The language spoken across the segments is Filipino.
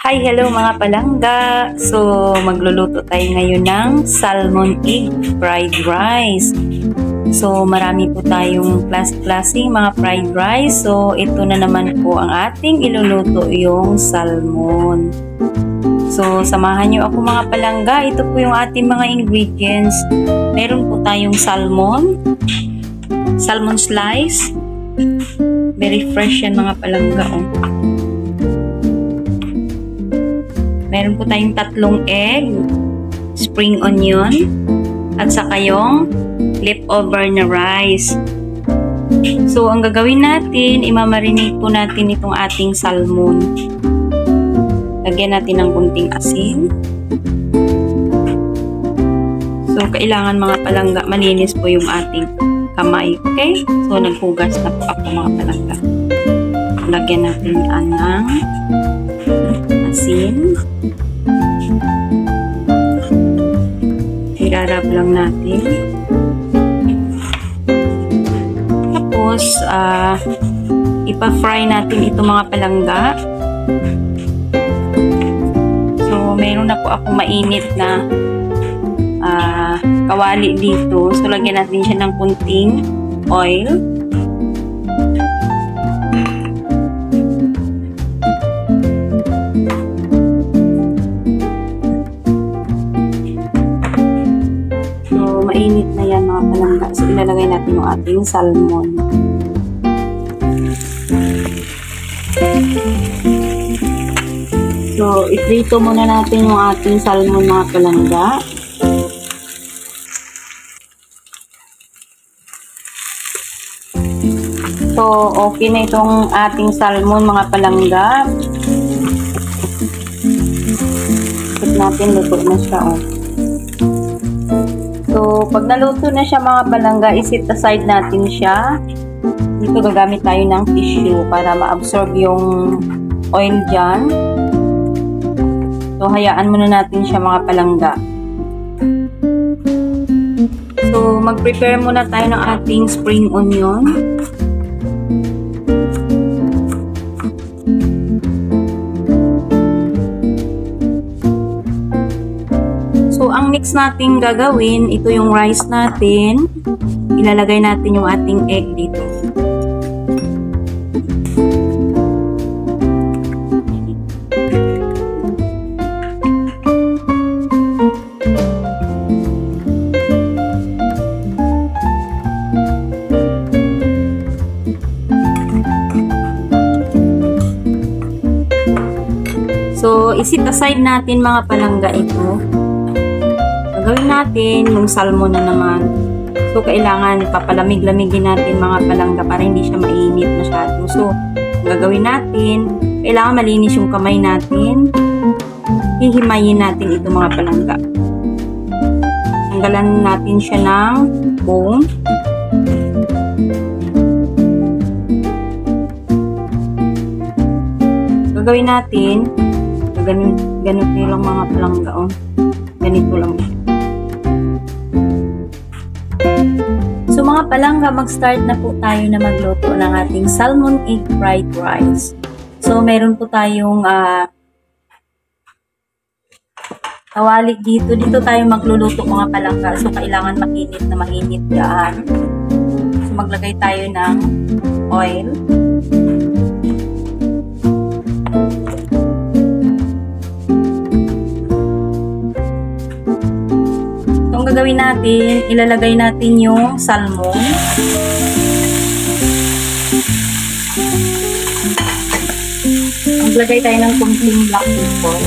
Hi, hello mga palangga! So, magluluto tayo ngayon ng salmon egg fried rice. So, marami po tayong klaseng mga fried rice. So, ito na naman po ang ating iluluto, yung salmon. So, samahan nyo ako mga palangga. Ito po yung ating mga ingredients. Meron po tayong salmon slice. Very fresh yan mga palangga. Oh. Meron po tayong 3 egg, spring onion, at saka yung leftover na rice. So, ang gagawin natin, imamarinate po natin itong ating salmon. Lagyan natin ng kunting asin. So, kailangan mga palangga, malinis po yung ating kamay. Okay? So, naghugas na po ako mga palangga. Lagyan natin ng asin. Irarab lang natin. Tapos, ipa-fry natin ito mga palangga. So, meron na po akong mainit na kawali dito. So, lagyan natin siya ng kunting oil. Mainit na yan mga palangga. So, ilalagay natin yung ating salmon. So, iprito muna natin yung ating salmon mga palangga. So, okay na itong ating salmon mga palangga. Ikot natin, luto na siya. Oh. So, pag naluto na siya mga palangga, isit aside natin siya. Dito gagamit tayo ng tissue para ma-absorb yung oil dyan. So, hayaan muna natin siya mga palangga. So, mag-prepare muna tayo ng ating spring onion. So, ang next natin gagawin, ito yung rice natin. Ilalagay natin yung ating egg dito. So, isit aside natin mga palangga ito. Gawin natin yung salmon na naman. So, kailangan papalamig-lamigin natin mga palangga para hindi siya mainit masyado. So, gagawin natin, kailangan malinis yung kamay natin. Hihimayin natin ito mga palangga. Tanggalan natin siya ng bone. Gagawin natin, ganito lang mga palangga. Oh. Ganito lang. So mga palangga, mag-start na po tayo na magluto ng ating salmon egg fried rice. So meron po tayong kawali dito. Dito tayo magluluto mga palangga. So kailangan mainit na mainit yan. So maglagay tayo ng oil. Ang gagawin natin, ilalagay natin yung salmon. Maglagay tayo ng kunting black pepper.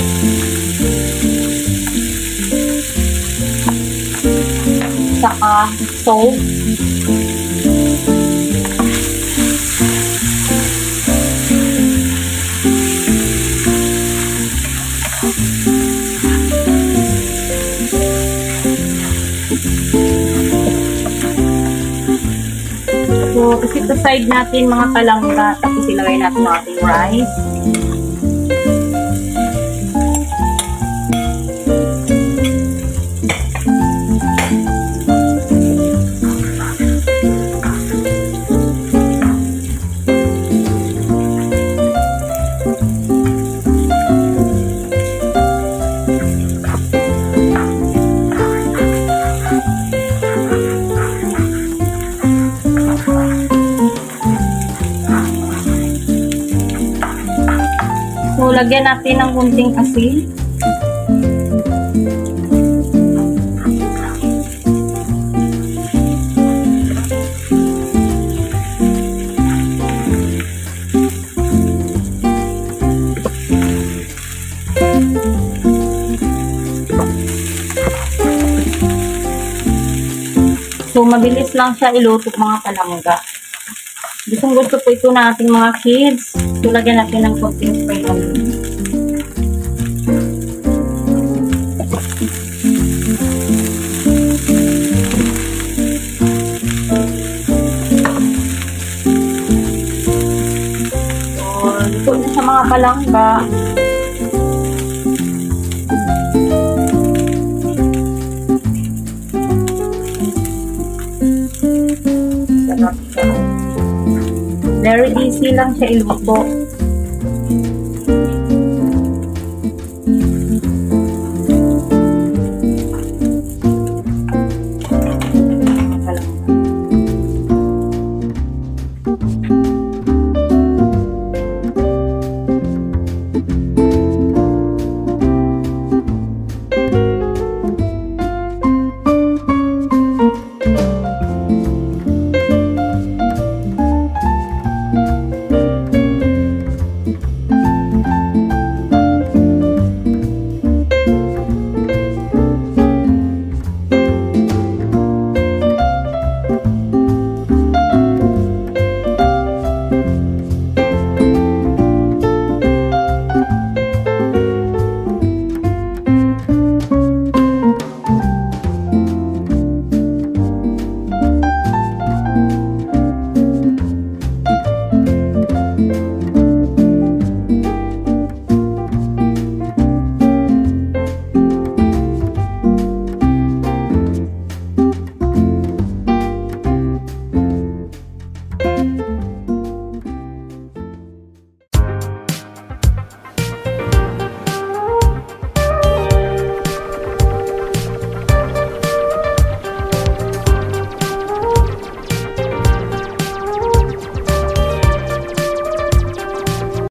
Saka salt. So, isit aside natin mga palangga, tapos ilagay natin ang ating rice. lagyan natin ng kunting asin. So, mabilis lang siya iluto mga palangga. Gustong gusto po ito na ating mga kids. So, lagyan natin ng konting spring onion. So, luto na sa mga palangga. Very easy lang siya iluto.